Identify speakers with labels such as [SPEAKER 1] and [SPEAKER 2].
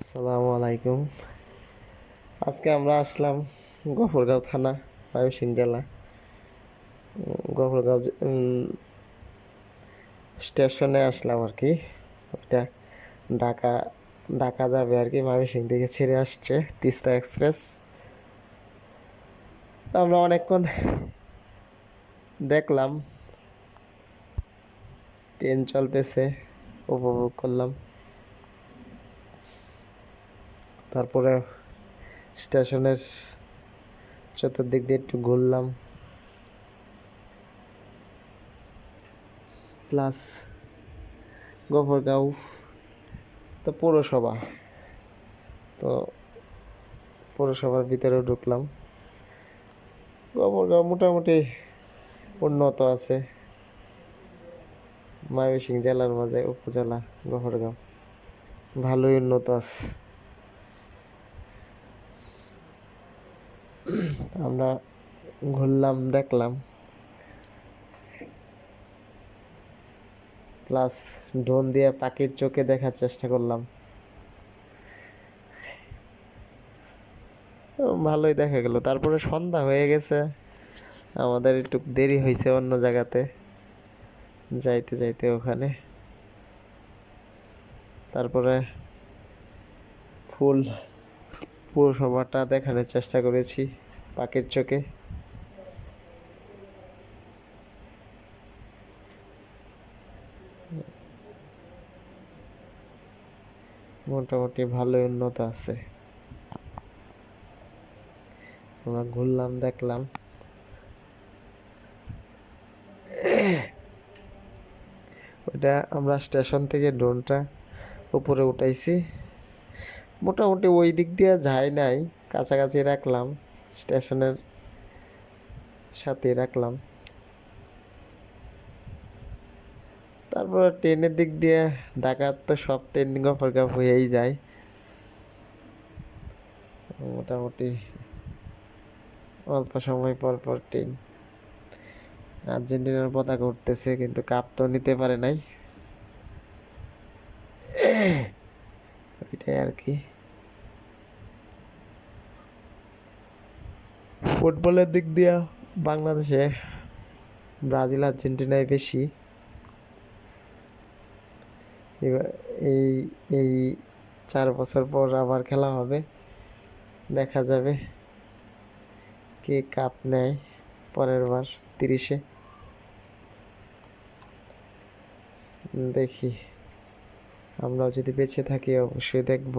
[SPEAKER 1] আসসালামু আলাইকুম। আজকে আমরা আসলাম গফরগাঁও থানা, ময়মনসিংহ জেলা। গফরগাঁও স্টেশনে আসলাম আর কি। ওইটা ঢাকা ঢাকা যাবে আর কি, ময়মনসিংহ থেকে ছেড়ে আসছে তিস্তা এক্সপ্রেস। আমরা অনেকক্ষণ দেখলাম ট্রেন চলতেছে, উপভোগ করলাম। তারপরে স্টেশনের চতুর্দিক দিয়ে একটু ঘুরলাম, প্লাস গফরগাঁও তো পৌরসভা, তো পৌরসভার ভিতরেও ঢুকলাম। গফরগাঁও মোটামুটি উন্নত আছে, ময়মনসিংহ জেলার মাঝে উপজেলা গফরগাঁও ভালোই উন্নত আছে। আমরা ঘুরলাম, দেখলাম, প্লাস ড্রোন দিয়ে পাখির চোখে দেখার চেষ্টা করলাম। ভালোই দেখা গেল। তারপরে সন্ধ্যা হয়ে গেছে, আমাদের একটু দেরি হয়েছে অন্য জায়গাতে যাইতে যাইতে ওখানে। তারপরে ফুল পৌরসভাটা দেখানোর চেষ্টা করেছি পাখির চোখে। মোটামুটি ভালোই উন্নত আছে। আমরা ঘুরলাম, দেখলাম। ওটা আমরা স্টেশন থেকে ড্রোনটা উপরে উঠাইছি, মোটামুটি ওই দিক দিয়ে যায় নাই, কাছাকাছি রাখলাম, স্টেশনের সাথে রাখলাম। তারপর ট্রেনের দিক দিয়ে ঢাকার তো সব ট্রেন গফরগাঁও হয়েই যায়। মোটামুটি অল্প সময় পর পর ট্রেন। আর্জেন্টিনার পতাকা উঠতেছে, কিন্তু কাপ তো নিতে পারে নাই, ওইটাই আর কি। ফুটবলের দিক দিয়ে বাংলাদেশে ব্রাজিল আর্জেন্টিনায় বেশি। এই এই 4 বছর পর আবার খেলা হবে, দেখা যাবে কে কাপ নেয় পরের বার 30-এ। দেখি, আমরাও যদি বেঁচে থাকি অবশ্যই দেখব।